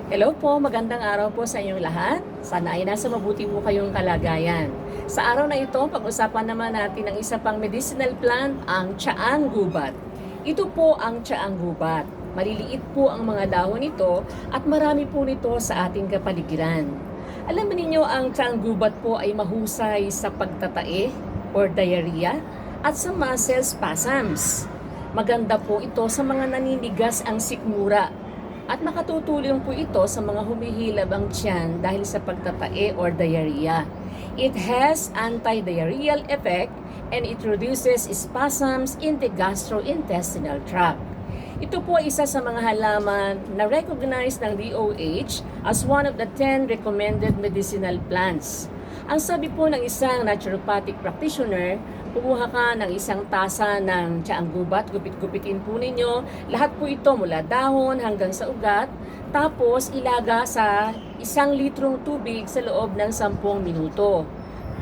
Hello po, magandang araw po sa inyong lahat. Sana ay nasa mabuti po kayong kalagayan. Sa araw na ito, pag-usapan naman natin ang isa pang medicinal plant, ang tsaang gubat. Ito po ang tsaang gubat. Maliliit po ang mga dahon nito at marami po nito sa ating kapaligiran. Alam niyo ang tsaang gubat po ay mahusay sa pagtatae or diarrhea at sa muscle spasms. Maganda po ito sa mga naninigas ang sikmura at makatutulong po ito sa mga humihilab ang tiyan dahil sa pagtatae or diarrhea. It has anti-diarrheal effect and it reduces spasms in the gastrointestinal tract. Ito po ay isa sa mga halaman na recognized ng DOH as one of the 10 recommended medicinal plants. Ang sabi po ng isang naturopathic practitioner, kumuha ka ng isang tasa ng tsaang gubat, gupit-gupitin po ninyo. Lahat po ito mula dahon hanggang sa ugat. Tapos ilaga sa 1 litrong tubig sa loob ng 10 minuto.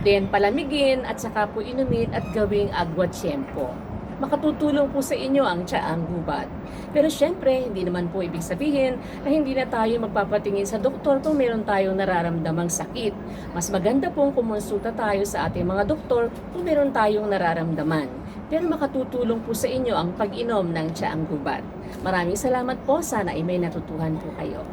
Then palamigin at saka po inumin at gawing agwa tiyempo. Makatutulong po sa inyo ang tsaang gubat. Pero syempre, hindi naman po ibig sabihin na hindi na tayo magpapatingin sa doktor kung meron tayong nararamdamang sakit. Mas maganda pong kumonsulta tayo sa ating mga doktor kung meron tayong nararamdaman. Pero makatutulong po sa inyo ang pag-inom ng tsaang gubat. Maraming salamat po. Sana ay may natutuhan po kayo.